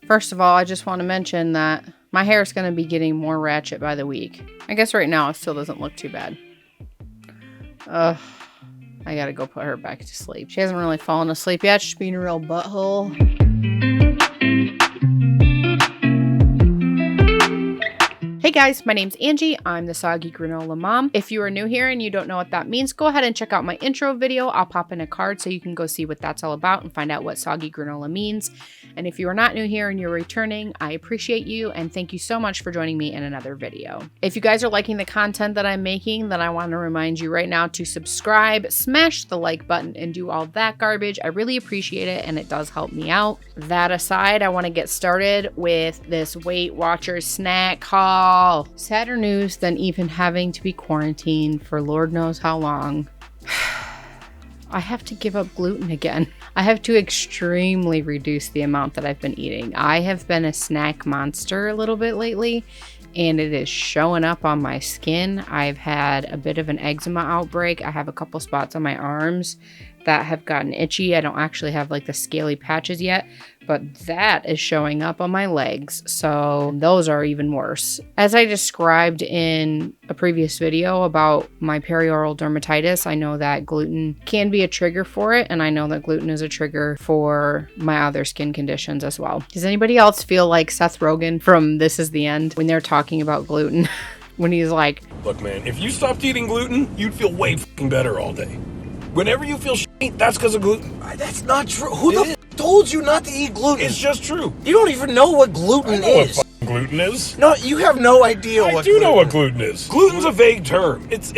First of all, I just want to mention that my hair is going to be getting more ratchet by the week. I guess right now it still doesn't look too bad. Ugh. I gotta go put her back to sleep. She hasn't really fallen asleep yet. She's being a real butthole. Hey guys, my name's Angie. I'm the Soggy Granola mom. If you are new here and you don't know what that means, go ahead and check out my intro video. I'll pop in a card so you can go see what that's all about and find out what Soggy Granola means. And if you are not new here and you're returning, I appreciate you and thank you so much for joining me in another video. If you guys are liking the content that I'm making, then I want to remind you right now to subscribe, smash the like button, and do all that garbage. I really appreciate it and it does help me out. That aside, I want to get started with this Weight Watchers snack haul. Sadder news than even having to be quarantined for Lord knows how long. I have to give up gluten again. I have to extremely reduce the amount that I've been eating. I have been a snack monster a little bit lately, and it is showing up on my skin. I've had a bit of an eczema outbreak. I have a couple spots on my arms that have gotten itchy. I don't actually have like the scaly patches yet, but that is showing up on my legs. So those are even worse. As I described in a previous video about my perioral dermatitis, I know that gluten can be a trigger for it. And I know that gluten is a trigger for my other skin conditions as well. Does anybody else feel like Seth Rogen from This Is the End when they're talking about gluten? When he's like, look man, if you stopped eating gluten, you'd feel way fucking better all day. Whenever you feel shitty, that's because of gluten. That's not true. Who the f told you not to eat gluten? It's just true. You don't even know what gluten I know is. what fucking gluten is. No, you have no idea I what do gluten know what is. gluten is. Gluten's a vague term. It's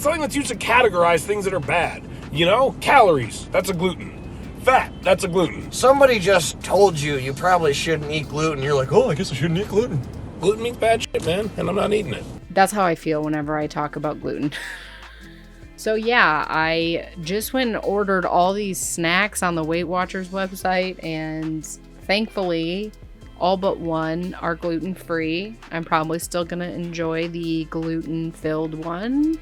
something that's used to categorize things that are bad. You know? Calories, that's a gluten. Fat, that's a gluten. Somebody just told you you probably shouldn't eat gluten. You're like, oh, I guess I shouldn't eat gluten. Gluten means bad shit, man, and I'm not eating it. that's how I feel whenever I talk about gluten. So yeah, I just went and ordered all these snacks on the Weight Watchers website, and thankfully all but one are gluten-free. I'm probably still gonna enjoy the gluten-filled one.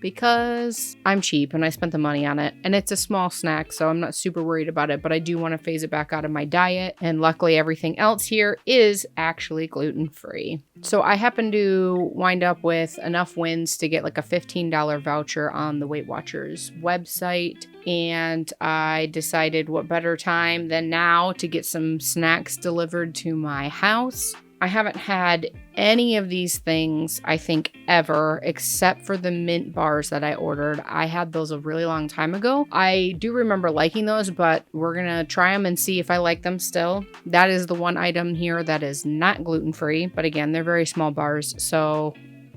Because I'm cheap and I spent the money on it, and it's a small snack, so I'm not super worried about it, but I do want to phase it back out of my diet, and luckily everything else here is actually gluten-free. So I happen to wind up with enough wins to get like a $15 voucher on the Weight Watchers website, and I decided what better time than now to get some snacks delivered to my house. I haven't had any of these things, I think, ever, except for the mint bars that I ordered. I had those a really long time ago. I do remember liking those, but we're gonna try them and see if I like them still. That is the one item here that is not gluten-free, but again, they're very small bars, so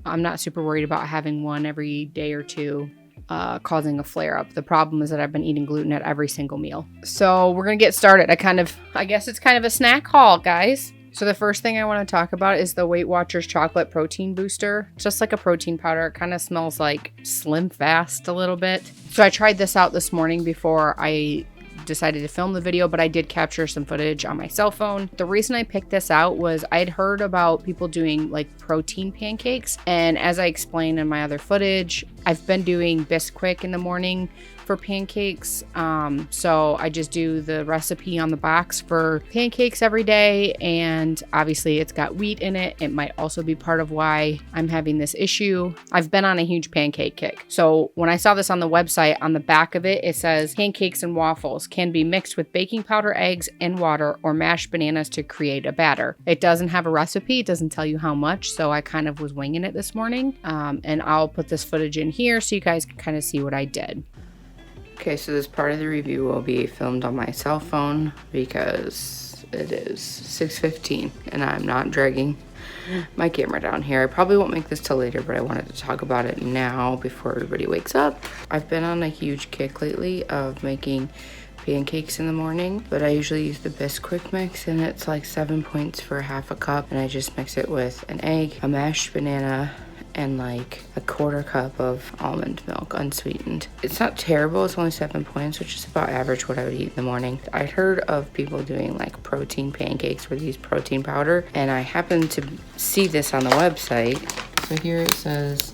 I'm not super worried about having one every day or two. Causing a flare-up. The problem is that I've been eating gluten at every single meal. So we're gonna get started. I guess it's kind of a snack haul, guys. So the first thing I want to talk about is the Weight Watchers Chocolate Protein Booster. Just like a protein powder. It kind of smells like Slim Fast a little bit. So I tried this out this morning before I decided to film the video, but I did capture some footage on my cell phone. The reason I picked this out was I'd heard about people doing like protein pancakes, and as I explained in my other footage, I've been doing Bisquick in the morning for pancakes. So I just do the recipe on the box for pancakes every day, and obviously it's got wheat in it. It might also be part of why I'm having this issue. I've been on a huge pancake kick. So when I saw this on the website, on the back of it, it says pancakes and waffles can be mixed with baking powder, eggs, and water, or mashed bananas to create a batter. It doesn't have a recipe. It doesn't tell you how much. So I kind of was winging it this morning. And I'll put this footage in here so you guys can kind of see what I did. Okay, so this part of the review will be filmed on my cell phone because it is 6:15 and I'm not dragging my camera down here. I probably won't make this till later, but I wanted to talk about it now before everybody wakes up. I've been on a huge kick lately of making pancakes in the morning, but I usually use the Bisquick mix, and it's like 7 points for half a cup, and I just mix it with an egg, a mashed banana, and like a quarter cup of almond milk unsweetened. It's not terrible. It's only 7 points, which is about average what I would eat in the morning. I'd heard of people doing like protein pancakes where they use protein powder, and I happened to see this on the website. So here it says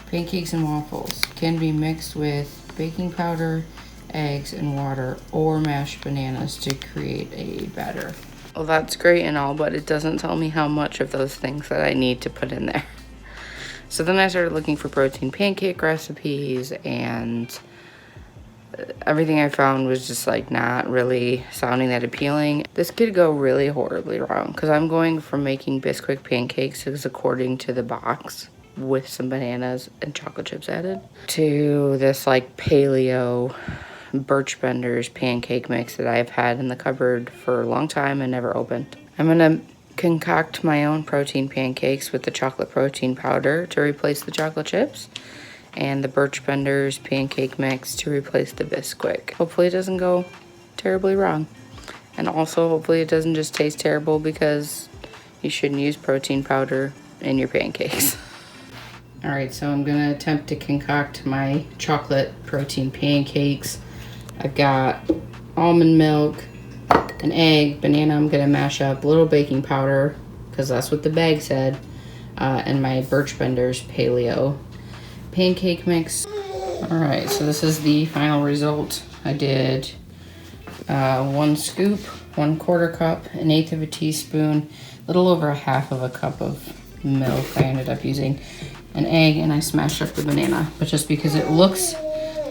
pancakes and waffles can be mixed with baking powder, eggs, and water, or mashed bananas to create a batter. Well, that's great and all, but it doesn't tell me how much of those things that I need to put in there. So then I started looking for protein pancake recipes, and everything I found was just like not really sounding that appealing. This could go really horribly wrong because I'm going from making Bisquick pancakes as according to the box with some bananas and chocolate chips added to this like paleo Birch Benders pancake mix that I've had in the cupboard for a long time and never opened. I'm gonna concoct my own protein pancakes with the chocolate protein powder to replace the chocolate chips and the Birch Benders pancake mix to replace the Bisquick. Hopefully it doesn't go terribly wrong. And also hopefully it doesn't just taste terrible because you shouldn't use protein powder in your pancakes. All right, so I'm gonna attempt to concoct my chocolate protein pancakes. I've got almond milk, an egg, banana I'm gonna mash up, a little baking powder, because that's what the bag said, and my Birch Benders paleo pancake mix. All right, so this is the final result. I did 1 scoop, 1/4 cup, 1/8 of a teaspoon, a little over 1/2 of a cup of milk. I ended up using an egg, and I smashed up the banana. But just because it looks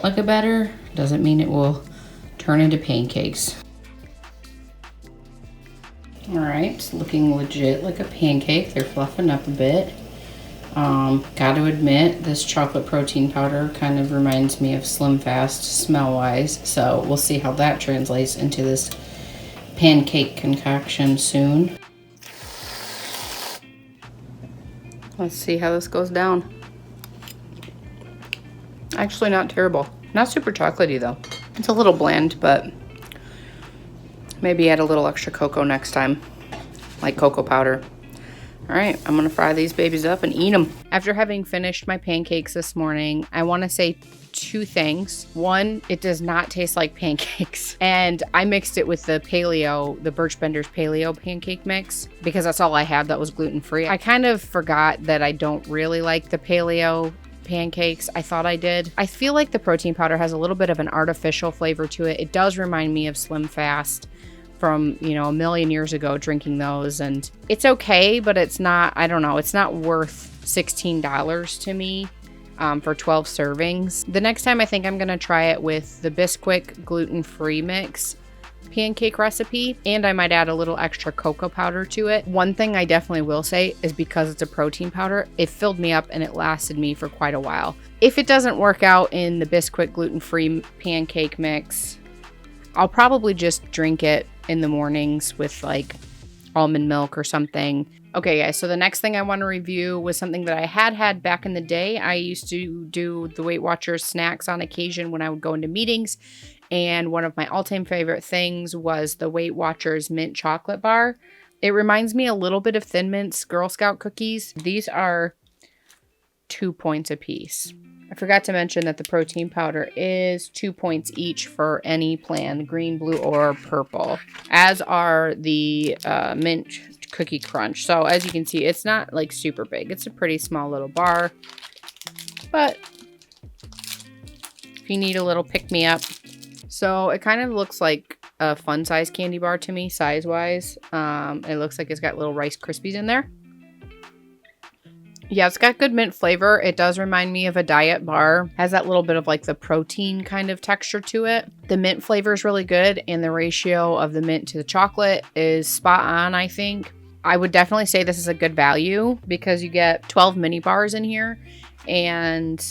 like a batter doesn't mean it will turn into pancakes. All right, looking legit like a pancake. They're fluffing up a bit. Got to admit, this chocolate protein powder kind of reminds me of Slim Fast smell-wise, so we'll see how that translates into this pancake concoction soon. Let's see how this goes down. Actually not terrible. Not super chocolatey though. It's a little bland, but maybe add a little extra cocoa next time, like cocoa powder. All right, I'm gonna fry these babies up and eat them. After having finished my pancakes this morning, I wanna say 2 things. One, it does not taste like pancakes. And I mixed it with the Birch Benders paleo pancake mix because that's all I had that was gluten-free. I kind of forgot that I don't really like the paleo pancakes. I thought I did. I feel like the protein powder has a little bit of an artificial flavor to it. It does remind me of Slim Fast from, a million years ago, drinking those, and it's okay, but it's not, I don't know, it's not worth $16 to me for 12 servings. The next time I think I'm gonna try it with the Bisquick gluten-free mix pancake recipe, and I might add a little extra cocoa powder to it. One thing I definitely will say is because it's a protein powder, it filled me up and it lasted me for quite a while. If it doesn't work out in the Bisquick gluten-free pancake mix, I'll probably just drink it in the mornings with like almond milk or something. Okay, guys, so the next thing I want to review was something that I had back in the day. I used to do the Weight Watchers snacks on occasion when I would go into meetings, and one of my all-time favorite things was the Weight Watchers mint chocolate bar. It reminds me a little bit of Thin Mint's Girl Scout cookies. These are 2 points a piece. I forgot to mention that the protein powder is 2 points each for any plan, green, blue, or purple, as are the mint cookie crunch. So as you can see, it's not like super big. It's a pretty small little bar, but if you need a little pick-me-up. So it kind of looks like a fun size candy bar to me, size-wise. It looks like it's got little Rice Krispies in there. Yeah, it's got good mint flavor. It does remind me of a diet bar. Has that little bit of like the protein kind of texture to it. The mint flavor is really good, and the ratio of the mint to the chocolate is spot on, I think. I would definitely say this is a good value because you get 12 mini bars in here, and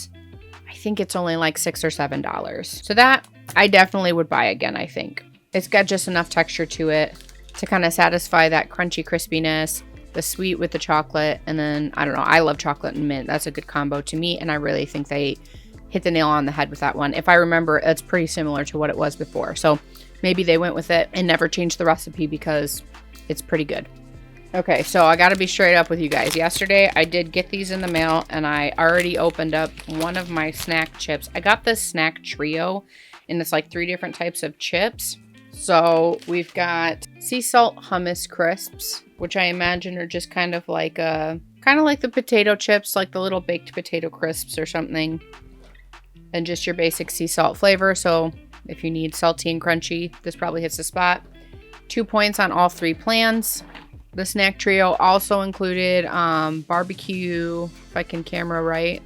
I think it's only like $6 or $7. So that I definitely would buy again, I think. It's got just enough texture to it to kind of satisfy that crunchy crispiness, the sweet with the chocolate, and then, I don't know, I love chocolate and mint. That's a good combo to me, and I really think they hit the nail on the head with that one. If I remember, it's pretty similar to what it was before. So maybe they went with it and never changed the recipe because it's pretty good. Okay, so I gotta be straight up with you guys. Yesterday, I did get these in the mail, and I already opened up one of my snack chips. I got this snack trio, and it's like 3 different types of chips. So we've got sea salt hummus crisps, which I imagine are just kind of like the potato chips, like the little baked potato crisps or something, and just your basic sea salt flavor. So if you need salty and crunchy, this probably hits the spot. 2 points on all 3 plans. The snack trio also included barbecue, if I can camera right,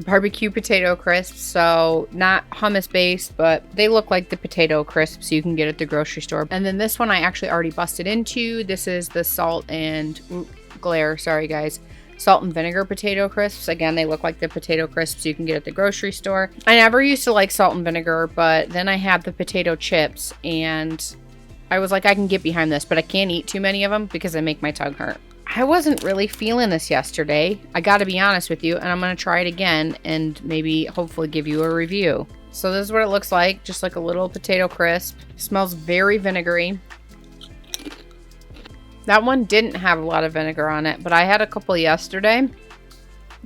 barbecue potato crisps. So not hummus based, but they look like the potato crisps you can get at the grocery store. And then this one I actually already busted into. This is the salt and sorry guys. Salt and vinegar potato crisps. Again, they look like the potato crisps you can get at the grocery store. I never used to like salt and vinegar, but then I had the potato chips and I was like, I can get behind this, but I can't eat too many of them because they make my tongue hurt. I wasn't really feeling this yesterday. I gotta be honest with you, and I'm gonna try it again and maybe hopefully give you a review. So this is what it looks like, just like a little potato crisp. Smells very vinegary. That one didn't have a lot of vinegar on it, but I had a couple yesterday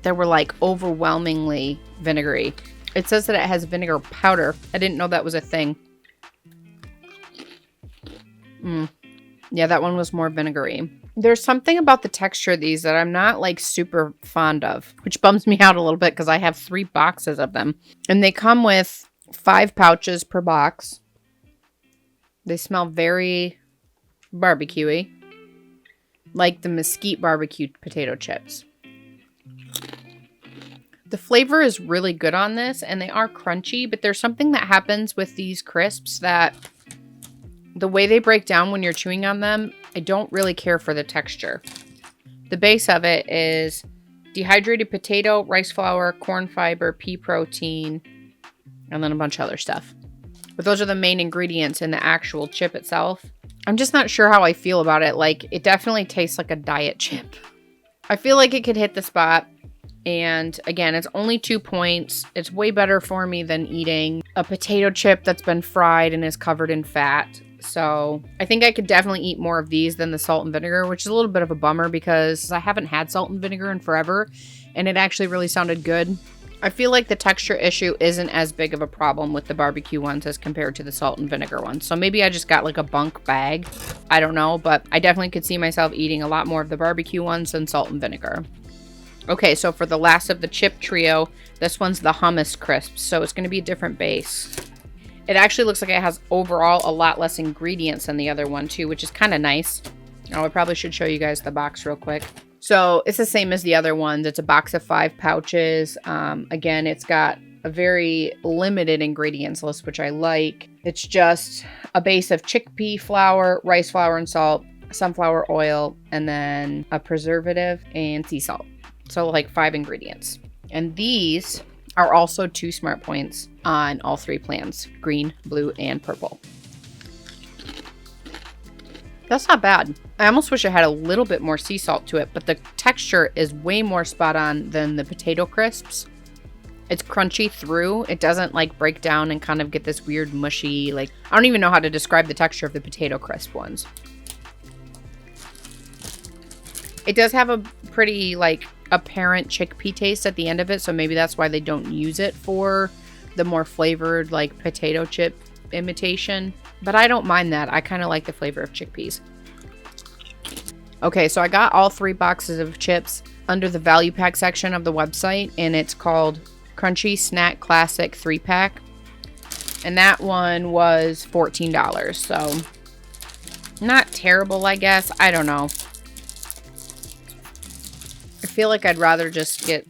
that were like overwhelmingly vinegary. It says that it has vinegar powder. I didn't know that was a thing. Yeah, that one was more vinegary. There's something about the texture of these that I'm not like super fond of, which bums me out a little bit because I have 3 boxes of them. And they come with 5 pouches per box. They smell very barbecuey, like the mesquite barbecue potato chips. The flavor is really good on this, and they are crunchy, but there's something that happens with these crisps that the way they break down when you're chewing on them, I don't really care for the texture. The base of it is dehydrated potato, rice flour, corn fiber, pea protein, and then a bunch of other stuff. But those are the main ingredients in the actual chip itself. I'm just not sure how I feel about it. Like, it definitely tastes like a diet chip. I feel like it could hit the spot. And again, it's only 2 points. It's way better for me than eating a potato chip that's been fried and is covered in fat. So I think I could definitely eat more of these than the salt and vinegar, which is a little bit of a bummer because I haven't had salt and vinegar in forever, and it actually really sounded good. I feel like the texture issue isn't as big of a problem with the barbecue ones as compared to the salt and vinegar ones. So maybe I just got like a bunk bag. I don't know, but I definitely could see myself eating a lot more of the barbecue ones than salt and vinegar. Okay, so for the last of the chip trio, this one's the hummus crisps. So it's going to be a different base. It actually looks like it has overall a lot less ingredients than the other one too, which is kind of nice. Oh, I probably should show you guys the box real quick. So it's the same as the other ones. It's a box of 5 pouches. Again, it's got a very limited ingredients list, which I like. It's just a base of chickpea flour, rice flour and salt, sunflower oil, and then a preservative and sea salt. So like 5 ingredients. And these are also 2 smart points on all 3 plans, green, blue, and purple. That's not bad. I almost wish I had a little bit more sea salt to it, but the texture is way more spot on than the potato crisps. It's crunchy through. It doesn't like break down and kind of get this weird mushy, like, I don't even know how to describe the texture of the potato crisp ones. It does have a pretty like apparent chickpea taste at the end of it, so maybe that's why they don't use it for the more flavored like potato chip imitation, but I don't mind that. I kind of like the flavor of chickpeas. Okay, so I got all 3 boxes of chips under the value pack section of the website, and it's called Crunchy Snack Classic 3-pack, and that one was $14, so not terrible, I guess. I don't know. I feel like I'd rather just get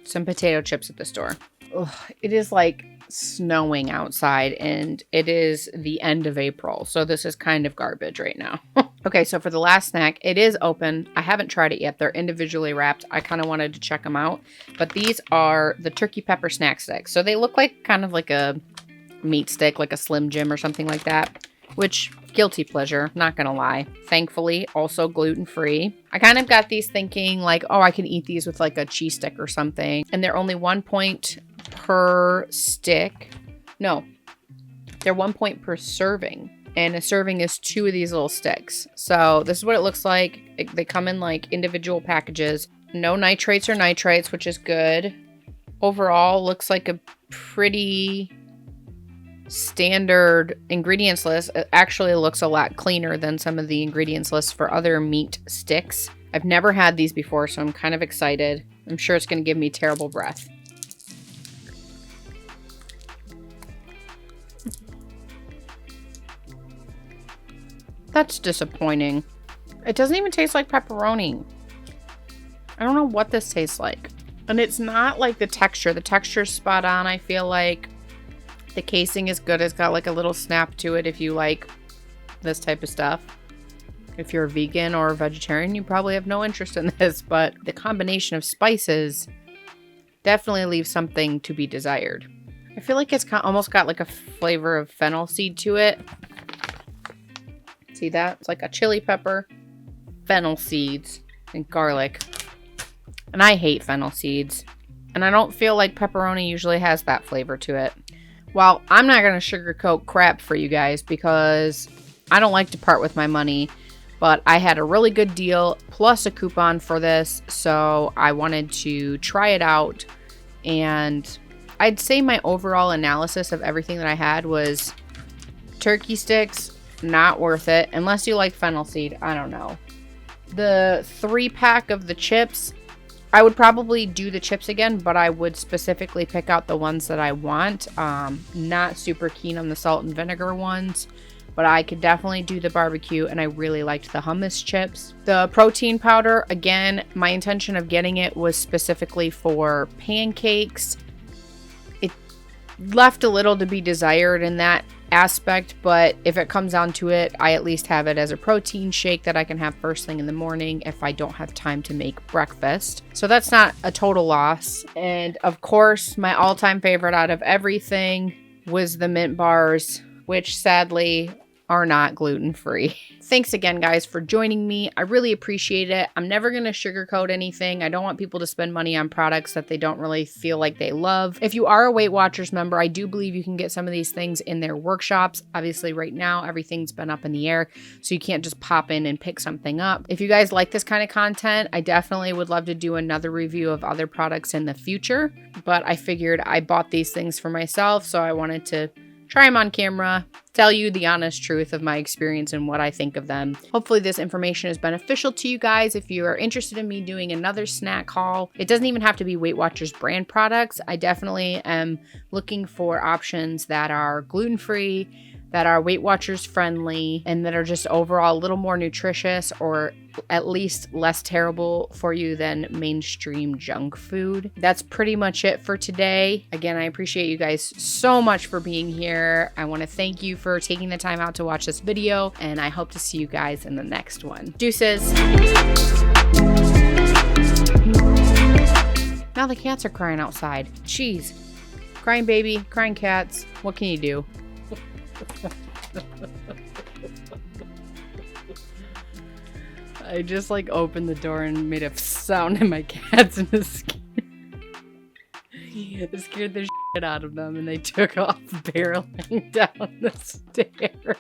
some potato chips at the store. Ugh, it is like snowing outside, and it is the end of April, so this is kind of garbage right now. Okay, so for the last snack, it is open. I haven't tried it yet. They're individually wrapped. I kind of wanted to check them out, but these are the turkey pepper snack sticks. So they look like kind of like a meat stick, like a Slim Jim or something like that, which guilty pleasure, not gonna lie. Thankfully, also gluten-free. I kind of got these thinking like, oh, I can eat these with like a cheese stick or something, and they're only 1 point per stick. No, they're 1 point per serving. and a serving is 2 of these little sticks. So this is what it looks like. They come in like individual packages. No nitrates or nitrites, which is good. Overall, looks like a pretty standard ingredients list. It actually looks a lot cleaner than some of the ingredients lists for other meat sticks. I've never had these before, so I'm kind of excited. I'm sure it's going to give me terrible breath. That's disappointing. It doesn't even taste like pepperoni. I don't know what this tastes like. And it's not like the texture. The texture's spot on, I feel like. The casing is good. It's got like a little snap to it if you like this type of stuff. If you're a vegan or a vegetarian, you probably have no interest in this, but the combination of spices definitely leaves something to be desired. I feel like it's almost got like a flavor of fennel seed to it. See that? It's like a chili pepper, fennel seeds, and garlic. And I hate fennel seeds. And I don't feel like pepperoni usually has that flavor to it. Well, I'm not going to sugarcoat crap for you guys because I don't like to part with my money. But I had a really good deal plus a coupon for this, so I wanted to try it out. And I'd say my overall analysis of everything that I had was turkey sticks, not worth it. Unless you like fennel seed, I don't know. The 3-pack of the chips, I would probably do the chips again, but I would specifically pick out the ones that I want. Not super keen on the salt and vinegar ones. But I could definitely do the barbecue, and I really liked the hummus chips. The protein powder, again, my intention of getting it was specifically for pancakes. It left a little to be desired in that aspect, but if it comes down to it, I at least have it as a protein shake that I can have first thing in the morning if I don't have time to make breakfast. So that's not a total loss. And of course, my all-time favorite out of everything was the mint bars, which sadly are not gluten-free. Thanks again, guys, for joining me. I really appreciate it. I'm never going to sugarcoat anything. I don't want people to spend money on products that they don't really feel like they love. If you are a Weight Watchers member, I do believe you can get some of these things in their workshops. Obviously, right now, everything's been up in the air, so you can't just pop in and pick something up. If you guys like this kind of content, I definitely would love to do another review of other products in the future, but I figured I bought these things for myself, so I wanted to try them on camera, tell you the honest truth of my experience and what I think of them. Hopefully this information is beneficial to you guys. If you are interested in me doing another snack haul, it doesn't even have to be Weight Watchers brand products. I definitely am looking for options that are gluten-free, that are Weight Watchers friendly, and that are just overall a little more nutritious or at least less terrible for you than mainstream junk food. That's pretty much it for today. Again, I appreciate you guys so much for being here. I want to thank you for taking the time out to watch this video, and I hope to see you guys in the next one. Deuces. Now the cats are crying outside. Jeez. Crying baby, crying cats. What can you do? I just like opened the door and made a sound and my cats and it scared the shit out of them and they took off barreling down the stairs.